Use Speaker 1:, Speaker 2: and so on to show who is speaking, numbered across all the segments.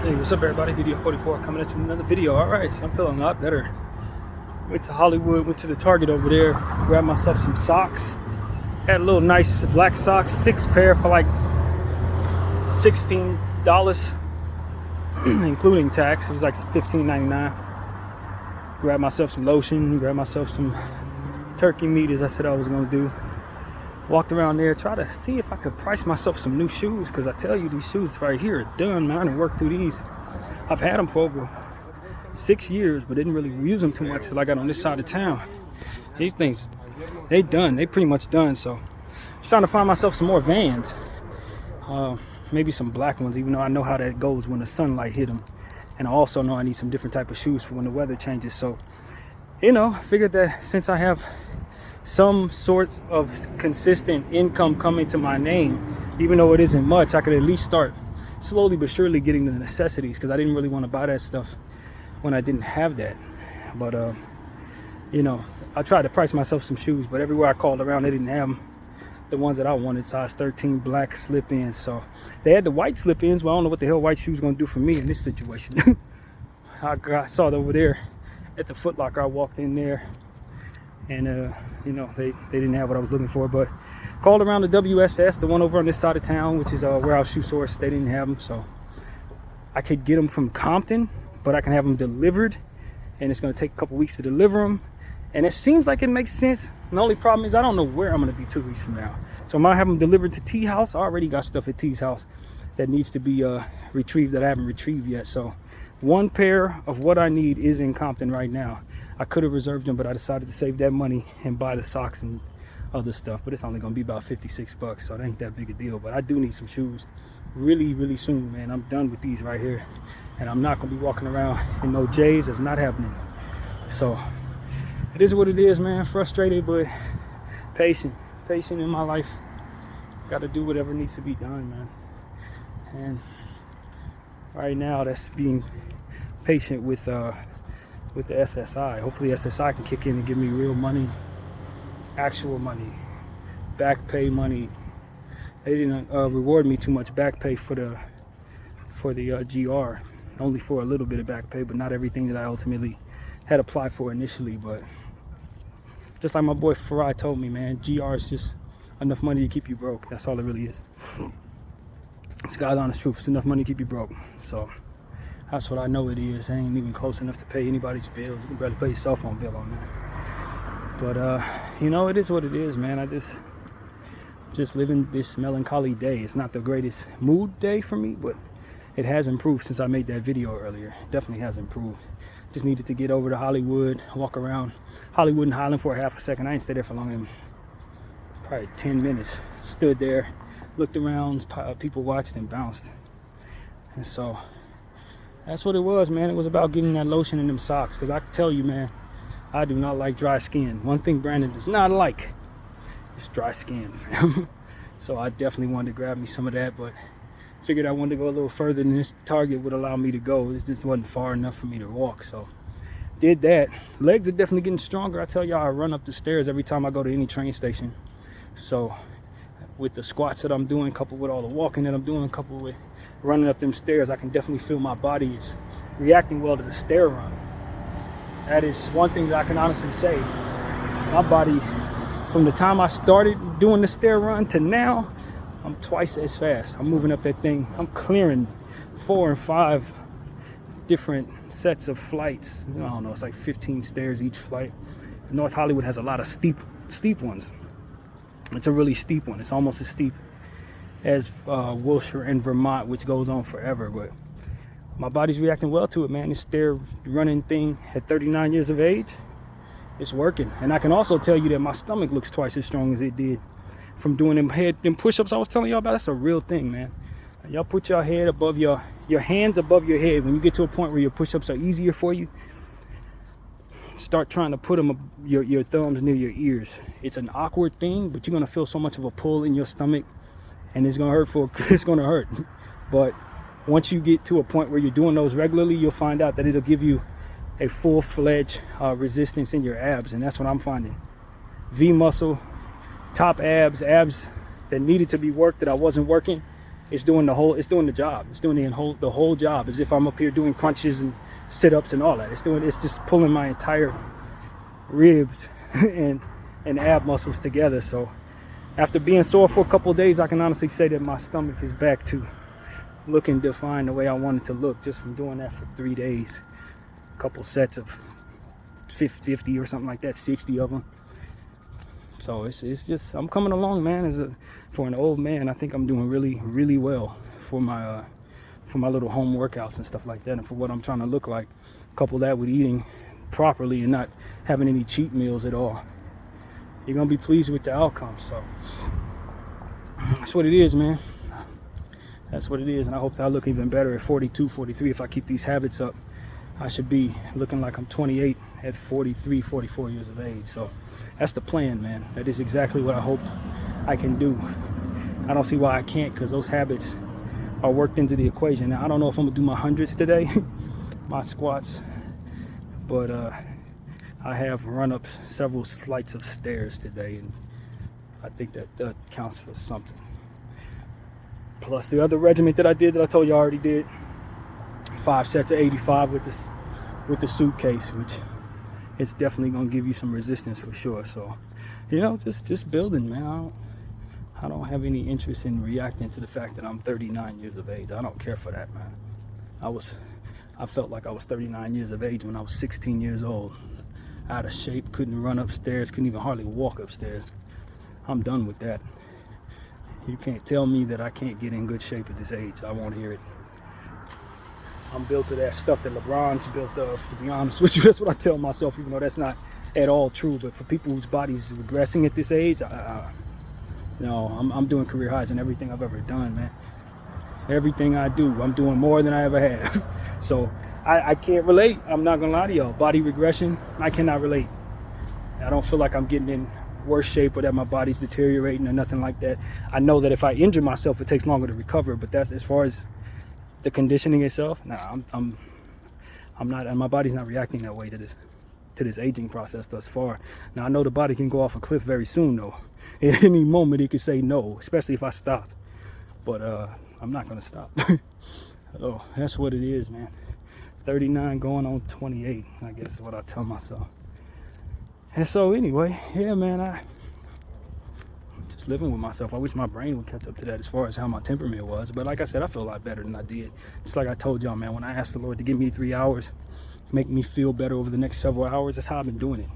Speaker 1: Hey, what's up everybody? BDF 44 coming at you with another video. Alright, so I'm feeling a lot better. Went to Hollywood, went to the Target over there, grabbed myself some socks. Had a little nice black socks, 6 pair for like $16, including tax. It was like $15.99. Grabbed myself some lotion, grabbed myself some turkey meat as I said I was gonna do. Walked around there, try to see if I could price myself some new shoes, because I tell you, these shoes right here are done, man. I done worked through these. I've had them for over 6 years, but didn't really use them too much till I got on this side of town. These things, they done. They pretty much done. So I'm trying to find myself some more Vans. Maybe some black ones, even though I know how that goes when the sunlight hit them. And I also know I need some different type of shoes for when the weather changes. So, you know, I figured that since I have some sorts of consistent income coming to my name, even though it isn't much, I could at least start slowly but surely getting the necessities, because I didn't really want to buy that stuff when I didn't have that. But you know, I tried to price myself some shoes, but everywhere I called around, they didn't have the ones that I wanted, size 13 black slip-ins. So they had the white slip-ins, but I don't know what the hell white shoes gonna do for me in this situation. I saw it over there at the Foot Locker. I walked in there, and you know, they didn't have what I was looking for, but called around the WSS, the one over on this side of town, which is Warehouse Shoe Source. They didn't have them, so I could get them from Compton, but I can have them delivered, and it's going to take a couple weeks to deliver them, and it seems like it makes sense. The only problem is I don't know where I'm going to be 2 weeks from now, so I might have them delivered to T house. I already got stuff at T's house that needs to be retrieved that I haven't retrieved yet. So one pair of what I need is in Compton right now. I could have reserved them, but I decided to save that money and buy the socks and other stuff. But it's only gonna be about $56, so it ain't that big a deal. But I do need some shoes really soon, man. I'm done with these right here, and I'm not gonna be walking around in no J's. That's not happening. So it is what it is, man. Frustrated, but patient in my life. Gotta do whatever needs to be done, man. And right now, that's being patient with the SSI. Hopefully SSI can kick in and give me real money, actual money, back pay money. They didn't reward me too much back pay for the GR, only for a little bit of back pay, but not everything that I ultimately had applied for initially. But just like my boy Farai told me, man, GR is just enough money to keep you broke. That's all it really is. It's God's honest truth. It's enough money to keep you broke. So that's what I know it is. It ain't even close enough to pay anybody's bills. You can barely pay your cell phone bill on that. But you know, it is what it is, man. I just living this melancholy day. It's not the greatest mood day for me, but it has improved since I made that video earlier. Definitely has improved. Just needed to get over to Hollywood, walk around Hollywood and Highland for a half a second. I ain't stayed there for long than probably 10 minutes. Stood there, looked around, people watched and bounced. And so that's what it was, man. It was about getting that lotion in them socks, because I can tell you, man, I do not like dry skin. One thing Brandon does not like is dry skin, fam. So I definitely wanted to grab me some of that, but figured I wanted to go a little further than this Target would allow me to go. It just wasn't far enough for me to walk, so did that. Legs are definitely getting stronger. I tell y'all, I run up the stairs every time I go to any train station. So with the squats that I'm doing, coupled with all the walking that I'm doing, coupled with running up them stairs, I can definitely feel my body is reacting well to the stair run. That is one thing that I can honestly say. My body, from the time I started doing the stair run to now, I'm twice as fast. I'm moving up that thing. I'm clearing 4 and 5 different sets of flights. I don't know, it's like 15 stairs each flight. North Hollywood has a lot of steep ones. It's a really steep one. It's almost as steep as Wilshire and Vermont, which goes on forever. But my body's reacting well to it, man. This stair running thing at 39 years of age, it's working. And I can also tell you that my stomach looks twice as strong as it did from doing them push-ups I was telling y'all about. That's a real thing, man. Y'all put your head above your hands above your head. When you get to a point where your push-ups are easier for you, start trying to put them your thumbs near your ears. It's an awkward thing, but you're gonna feel so much of a pull in your stomach, and it's gonna hurt. But once you get to a point where you're doing those regularly, you'll find out that it'll give you a full-fledged resistance in your abs, and that's what I'm finding. V muscle, top abs that needed to be worked that I wasn't working, it's doing the job. It's doing the whole job, as if I'm up here doing crunches and sit-ups and all that. It's just pulling my entire ribs and ab muscles together. So after being sore for a couple of days, I can honestly say that my stomach is back to looking defined the way I want it to look, just from doing that for 3 days. A couple sets of 50 or something like that, 60 of them. So it's just, I'm coming along, man. For an old man, I think I'm doing really, really well for my little home workouts and stuff like that, and for what I'm trying to look like. Couple that with eating properly and not having any cheat meals at all. You're gonna be pleased with the outcome. So that's what it is, man. That's what it is, and I hope that I look even better at 42, 43. If I keep these habits up, I should be looking like I'm 28 at 43, 44 years of age. So that's the plan, man. That is exactly what I hoped I can do. I don't see why I can't, because those habits are worked into the equation. Now, I don't know if I'm gonna do my hundreds today, my squats, but I have run up several flights of stairs today, and I think that counts for something. Plus the other regiment that I did, that I told you I already did, 5 sets of 85 with the suitcase, which it's definitely gonna give you some resistance for sure. So, just building, man. I don't have any interest in reacting to the fact that I'm 39 years of age. I don't care for that, man. I felt like I was 39 years of age when I was 16 years old. Out of shape, couldn't run upstairs, couldn't even hardly walk upstairs. I'm done with that. You can't tell me that I can't get in good shape at this age. I won't hear it. I'm built to that stuff that LeBron's built of, to be honest with you. That's what I tell myself, even though that's not at all true. But for people whose bodies is regressing at this age, I'm doing career highs in everything I've ever done, man. Everything I do, I'm doing more than I ever have. So I can't relate. I'm not gonna lie to y'all. Body regression, I cannot relate. I don't feel like I'm getting in worse shape or that my body's deteriorating or nothing like that. I know that if I injure myself, it takes longer to recover. But that's as far as the conditioning itself. Nah, I'm not, and my body's not reacting that way to this aging process thus far. Now I know the body can go off a cliff very soon, though. At any moment it could say no, especially if I stop. But I'm not gonna stop. Oh, that's what it is, man. 39 going on 28, I guess is what I tell myself. And so anyway, yeah, man, I just living with myself. I wish my brain would catch up to that as far as how my temperament was. But like I said, I feel a lot better than I did. Just like I told y'all, man, when I asked the Lord to give me 3 hours, make me feel better over the next several hours, that's how I've been doing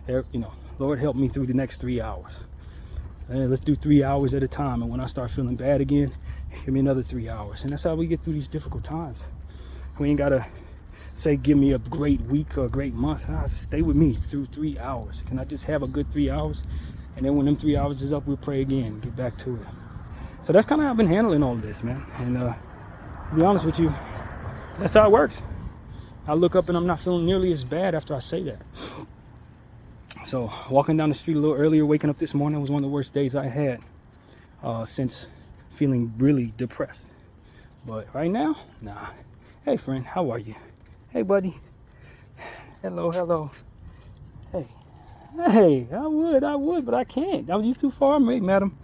Speaker 1: it. Lord, help me through the next 3 hours. And let's do 3 hours at a time. And when I start feeling bad again, give me another 3 hours. And that's how we get through these difficult times. We ain't gotta say, give me a great week or a great month. Just stay with me through 3 hours. Can I just have a good 3 hours? And then when them 3 hours is up, we'll pray again, get back to it. So that's kind of how I've been handling all of this, man. And to be honest with you, that's how it works. I look up and I'm not feeling nearly as bad after I say that. So walking down the street a little earlier, waking up this morning was one of the worst days I had since feeling really depressed. But right now, nah. Hey friend, how are you? Hey buddy. Hello. Hey, I would, but I can't. You too far, mate, madam.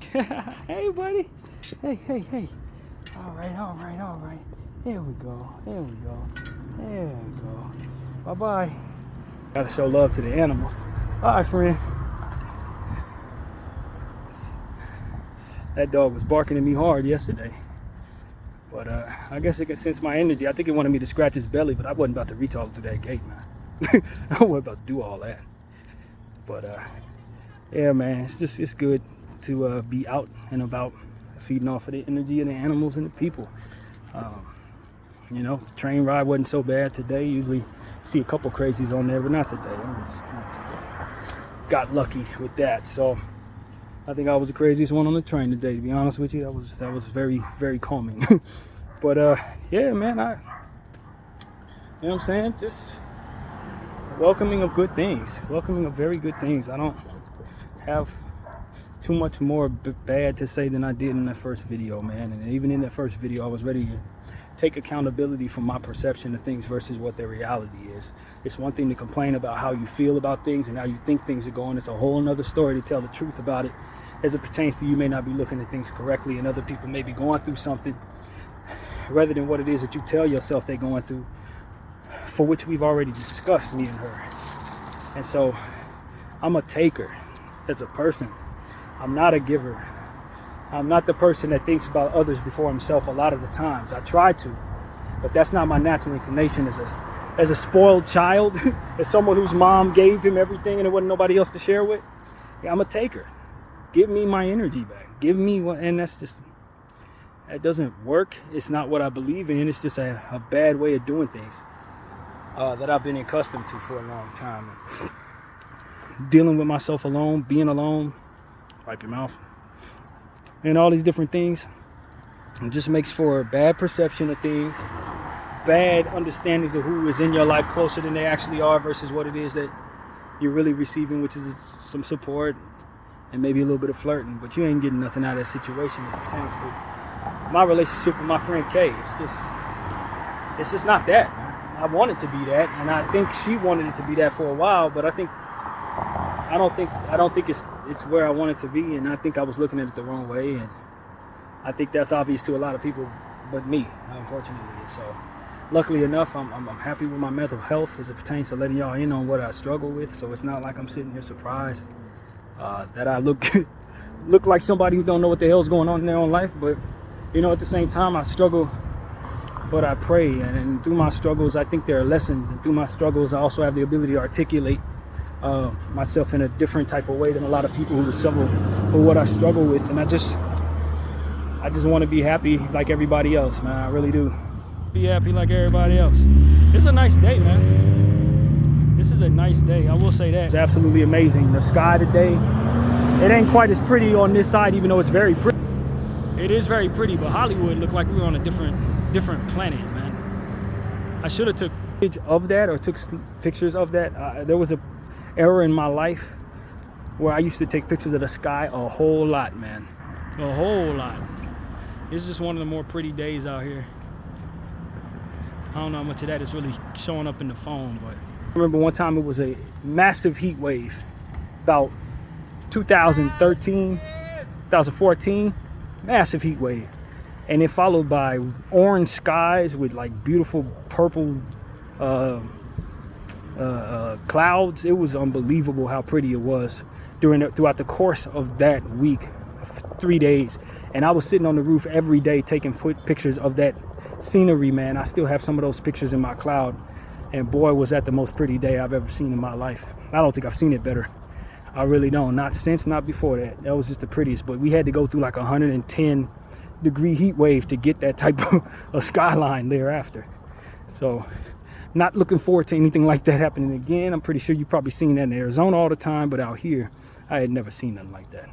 Speaker 1: Hey buddy. Hey. All right. There we go. Bye-bye. Gotta show love to the animal. All right, friend. That dog was barking at me hard yesterday. But I guess it could sense my energy. I think it wanted me to scratch his belly, but I wasn't about to reach all through that gate, man. I wasn't about to do all that. But yeah, man, it's good to be out and about, feeding off of the energy of the animals and the people. The train ride wasn't so bad today. Usually see a couple crazies on there, but not today. Got lucky with that. So I think I was the craziest one on the train today, to be honest with you. That was very, very calming. But yeah, man, you know what I'm saying? Just welcoming of good things, welcoming of very good things. I don't have too much more bad to say than I did in that first video, man. And even in that first video, I was ready to take accountability for my perception of things versus what their reality is. It's one thing to complain about how you feel about things and how you think things are going. It's a whole nother story to tell the truth about it as it pertains to you may not be looking at things correctly, and other people may be going through something rather than what it is that you tell yourself they're going through, for which we've already discussed, me and her. And so I'm a taker as a person. I'm not a giver. I'm not the person that thinks about others before himself a lot of the times. I try to, but that's not my natural inclination as a spoiled child, as someone whose mom gave him everything and there wasn't nobody else to share with. Yeah, I'm a taker. Give me my energy back. Give me what, and that doesn't work. It's not what I believe in. It's just a bad way of doing things that I've been accustomed to for a long time. Dealing with myself alone, being alone, wipe your mouth, and all these different things. It just makes for a bad perception of things, bad understandings of who is in your life closer than they actually are versus what it is that you're really receiving, which is some support and maybe a little bit of flirting, but you ain't getting nothing out of that situation as it pertains to my relationship with my friend Kay. It's just not that. I want it to be that, and I think she wanted it to be that for a while, but I don't think it's where I want it to be, and I think I was looking at it the wrong way, and I think that's obvious to a lot of people but me, unfortunately. And so luckily enough, I'm happy with my mental health as it pertains to letting y'all in on what I struggle with. So it's not like I'm sitting here surprised that I look like somebody who don't know what the hell's going on in their own life. But at the same time, I struggle, but I pray, and through my struggles, I think there are lessons. And through my struggles, I also have the ability to articulate myself in a different type of way than a lot of people who suffer with what I struggle with. And I just want to be happy like everybody else, man. I really do. Be happy like everybody else. It's a nice day, man. This is a nice day. I will say that. It's absolutely amazing. The sky today, it ain't quite as pretty on this side, even though it's very pretty. It is very pretty, but Hollywood looked like we were on a different planet, man. I should have took footage of that or took pictures of that. There was a era in my life where I used to take pictures of the sky a whole lot, man. A whole lot. It's just one of the more pretty days out here. I don't know how much of that is really showing up in the phone, but I remember one time it was a massive heat wave, about 2013, 2014, massive heat wave. And it followed by orange skies with like beautiful purple clouds. It was unbelievable how pretty it was throughout the course of that week, 3 days. And I was sitting on the roof every day taking pictures of that scenery, man. I still have some of those pictures in my cloud, and boy, was that the most pretty day I've ever seen in my life. I don't think I've seen it better. I really don't. Not since, not before that. That was just the prettiest. But we had to go through like 110-degree heat wave to get that type of skyline thereafter. So not looking forward to anything like that happening again. I'm pretty sure you've probably seen that in Arizona all the time, but out here I had never seen nothing like that.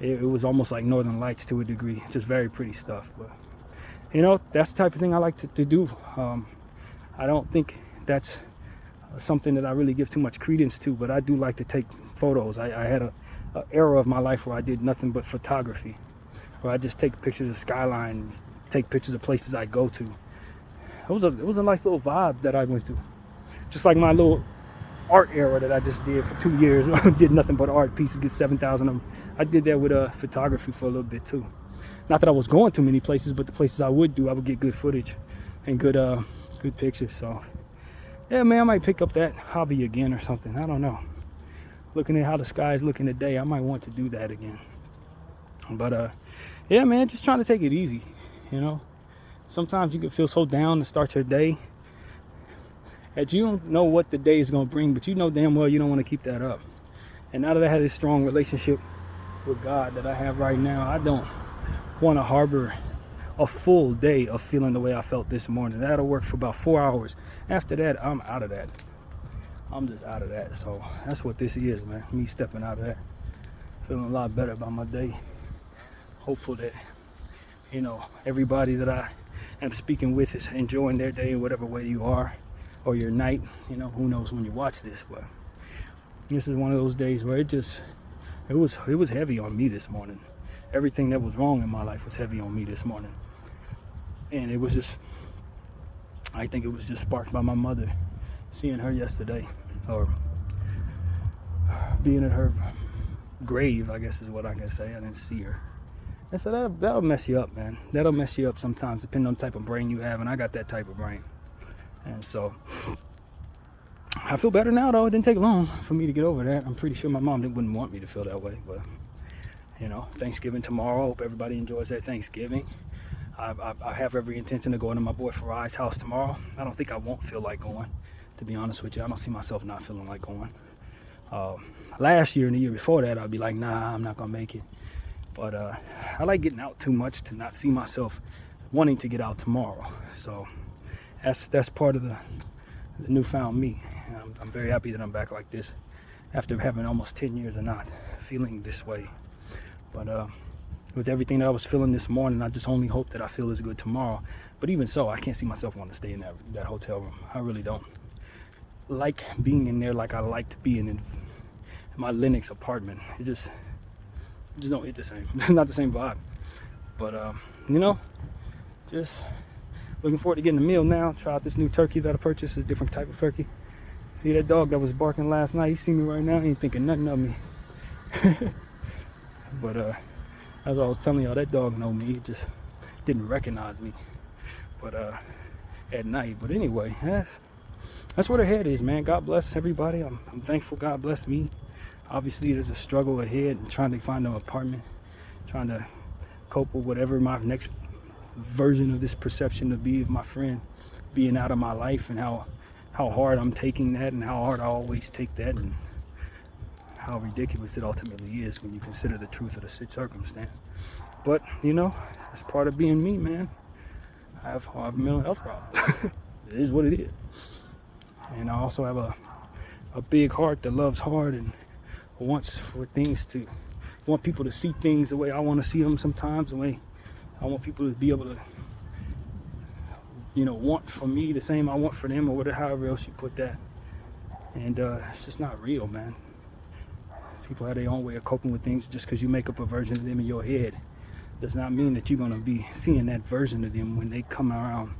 Speaker 1: It was almost like Northern Lights to a degree. Just very pretty stuff. But that's the type of thing I like to do. I don't think that's something that I really give too much credence to, but I do like to take photos. I had an era of my life where I did nothing but photography, where I just take pictures of skylines, take pictures of places I go to. It was a nice little vibe that I went through. Just like my little art era that I just did for 2 years. I did nothing but art pieces, get 7,000 of them. I did that with photography for a little bit too. Not that I was going to many places, but the places I would do, I would get good footage and good pictures. So yeah, man, I might pick up that hobby again or something. I don't know. Looking at how the sky is looking today, I might want to do that again. But yeah, man, just trying to take it easy. Sometimes you can feel so down to start your day that you don't know what the day is going to bring, but you know damn well you don't want to keep that up. And now that I have this strong relationship with God that I have right now, I don't want to harbor a full day of feeling the way I felt this morning. That'll work for about 4 hours. After that, I'm out of that. I'm just out of that. So that's what this is, man. Me stepping out of that. Feeling a lot better about my day. Hopeful that, everybody that I am speaking with is enjoying their day in whatever way you are, or your night. Who knows when you watch this, but this is one of those days where it was heavy on me this morning. Everything that was wrong in my life was heavy on me this morning. And I think it was just sparked by my mother, seeing her yesterday, or being at her grave, I guess is what I can say. I didn't see her. And so that'll mess you up, man. That'll mess you up sometimes, depending on the type of brain you have. And I got that type of brain. And so I feel better now, though. It didn't take long for me to get over that. I'm pretty sure my mom wouldn't want me to feel that way. But, you know, Thanksgiving tomorrow. Hope everybody enjoys their Thanksgiving. I have every intention of going to my boy Farai house tomorrow. I don't think I won't feel like going, to be honest with you. I don't see myself not feeling like going. Last year and the year before that, I'd be like, nah, I'm not going to make it. But I like getting out too much to not see myself wanting to get out tomorrow. So that's part of the newfound me. I'm very happy that I'm back like this after having almost 10 years of not feeling this way. But with everything that I was feeling this morning, I just only hope that I feel as good tomorrow. But even so, I can't see myself wanting to stay in that hotel room. I really don't like being in there like I like to be in my Linux apartment. It just don't hit the same. Not the same vibe. But you know, just looking forward to getting a meal now. Try out this new turkey that I purchased, a different type of turkey. See that dog that was barking last night? He see me right now, he ain't thinking nothing of me. But as I was telling y'all, that dog know me. He just didn't recognize me. But at night. But anyway, that's where the head is, man. God bless everybody. I'm thankful God blessed me. Obviously, there's a struggle ahead and trying to find an apartment, trying to cope with whatever my next version of this perception to be of my friend being out of my life, and how hard I'm taking that, and how hard I always take that, and how ridiculous it ultimately is when you consider the truth of the circumstance. But, you know, that's part of being me, man. I have a mental health problem. It is what it is. And I also have a big heart that loves hard and wants people to see things the way I want to see them sometimes, the way I want people to be able to, you know, want for me the same I want for them, or whatever, however else you put that. And it's just not real, man. People have their own way of coping with things. Just because you make up a version of them in your head does not mean that you're going to be seeing that version of them when they come around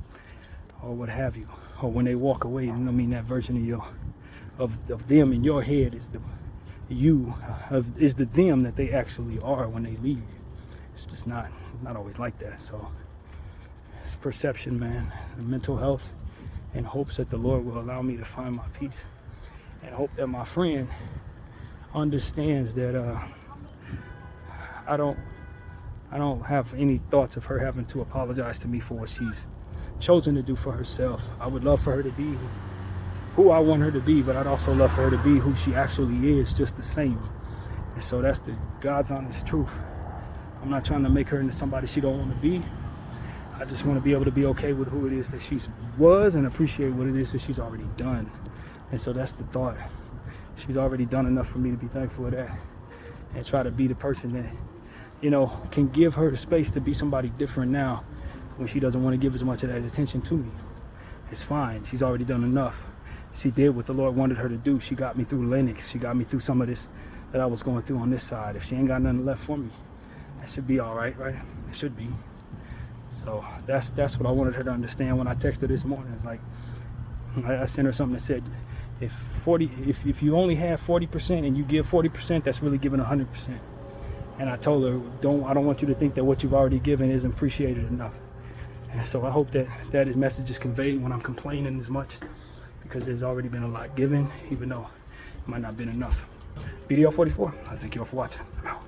Speaker 1: or what have you, or when they walk away. It don't mean that version of them in your head is the them that they actually are when they leave. It's just not always like that. So it's perception, man, mental health, and hopes that the Lord will allow me to find my peace, and hope that my friend understands that I don't have any thoughts of her having to apologize to me for what she's chosen to do for herself. I would love for her to be who I want her to be, but I'd also love for her to be who she actually is, just the same. And so that's the God's honest truth. I'm not trying to make her into somebody she don't want to be. I just want to be able to be okay with who it is that she was, and appreciate what it is that she's already done. And so that's the thought. She's already done enough for me to be thankful for that, and try to be the person that, you know, can give her the space to be somebody different now when she doesn't want to give as much of that attention to me. It's fine. She's already done enough. She did what the Lord wanted her to do. She got me through Linux. She got me through some of this that I was going through on this side. If she ain't got nothing left for me, that should be all right, right? It should be. So that's what I wanted her to understand when I texted her this morning. It's like, I sent her something that said, if you only have 40% and you give 40%, that's really giving 100%. And I told her, I don't want you to think that what you've already given isn't appreciated enough. And so I hope that his message is conveyed when I'm complaining as much, because there's already been a lot given, even though it might not have been enough. BDF 44, I thank you all for watching. I'm out.